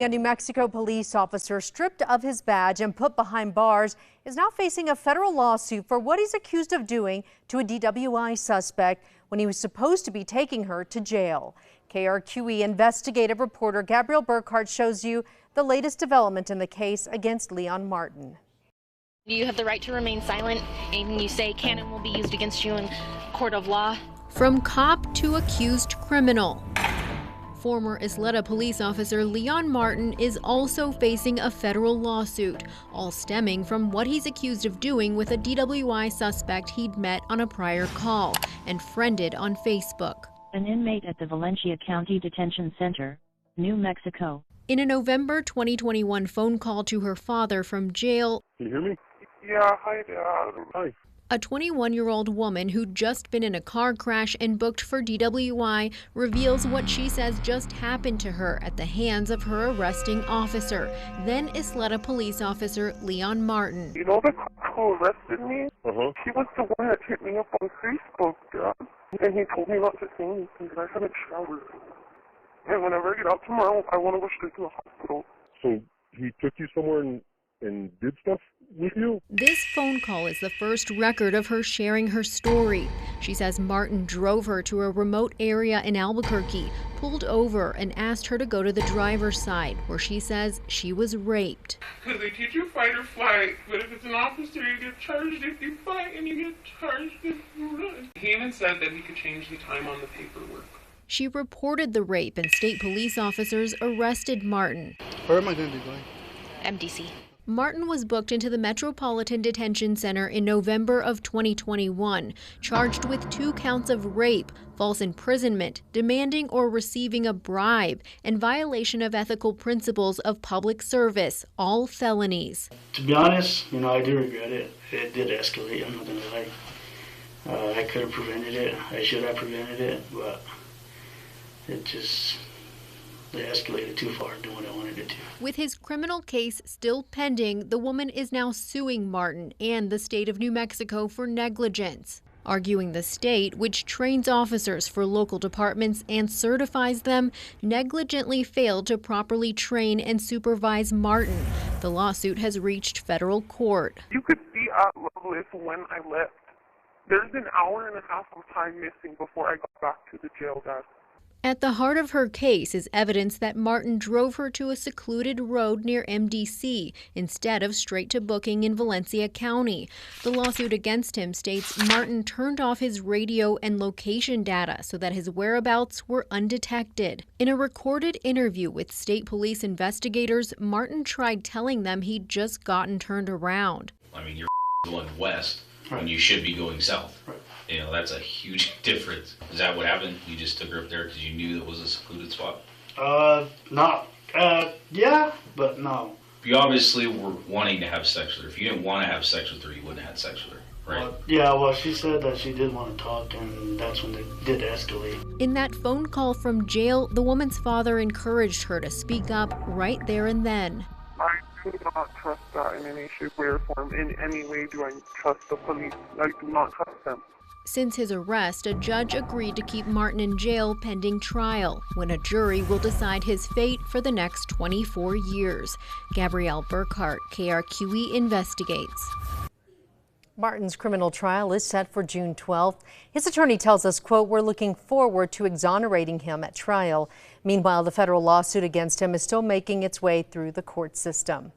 A New Mexico police officer stripped of his badge and put behind bars is now facing a federal lawsuit for what he's accused of doing to a DWI suspect when he was supposed to be taking her to jail. KRQE investigative reporter Gabrielle Burkhart shows you the latest development in the case against Leon Martin. You have the right to remain silent. Anything you say can and will be used against you in court of law. From cop to accused criminal. Former Isleta police officer Leon Martin is also facing a federal lawsuit, all stemming from what he's accused of doing with a DWI suspect he'd met on a prior call and friended on Facebook. An inmate at the Valencia County Detention Center, New Mexico. In a November 2021 phone call to her father from jail, can you hear me? Yeah, hi, Dad. Hi. A 21-year-old woman who'd just been in a car crash and booked for DWI reveals what she says just happened to her at the hands of her arresting officer, then Isleta police officer Leon Martin. You know the cop who arrested me? Uh-huh. He was the one that hit me up on Facebook, Dad. And he told me not to say anything because I haven't showered. And whenever I get out tomorrow, I want to go straight to the hospital. So he took you somewhere and did stuff with you? This phone call is the first record of her sharing her story. She says Martin drove her to a remote area in Albuquerque, pulled over and asked her to go to the driver's side, where she says she was raped. Because they teach you fight or flight, but if it's an officer, you get charged if you fight and you get charged if you run. He even said that he could change the time on the paperwork. She reported the rape and state police officers arrested Martin. Where am I going to be going? MDC. Martin was booked into the Metropolitan Detention Center in November of 2021, charged with 2 counts of rape, false imprisonment, demanding or receiving a bribe, and violation of ethical principles of public service, all felonies. To be honest, I do regret it. It did escalate, I'm not going to lie. I could have prevented it. I should have prevented it, but it escalated too far doing what I wanted it to. With his criminal case still pending, the woman is now suing Martin and the state of New Mexico for negligence, arguing the state, which trains officers for local departments and certifies them, negligently failed to properly train and supervise Martin. The lawsuit has reached federal court. You could see at Loveless when I left. There's an hour and a half of time missing before I got back to the jail, Dad. At the heart of her case is evidence that Martin drove her to a secluded road near MDC instead of straight to booking in Valencia County. The lawsuit against him states Martin turned off his radio and location data so that his whereabouts were undetected. In a recorded interview with state police investigators, Martin tried telling them he'd just gotten turned around. I mean, you're going west when you should be going south. That's a huge difference. Is that what happened? You just took her up there because you knew it was a secluded spot? Yeah, but no. You obviously were wanting to have sex with her. If you didn't want to have sex with her, you wouldn't have had sex with her, right? Well, she said that she did want to talk, and that's when it did escalate. In that phone call from jail, the woman's father encouraged her to speak up right there and then. I do not trust that in any shape, way, or form. In any way do I trust the police. I do not trust them. Since his arrest, a judge agreed to keep Martin in jail pending trial, when a jury will decide his fate for the next 24 years. Gabrielle Burkhart, KRQE Investigates. Martin's criminal trial is set for June 12th. His attorney tells us, quote, "We're looking forward to exonerating him at trial." Meanwhile, the federal lawsuit against him is still making its way through the court system.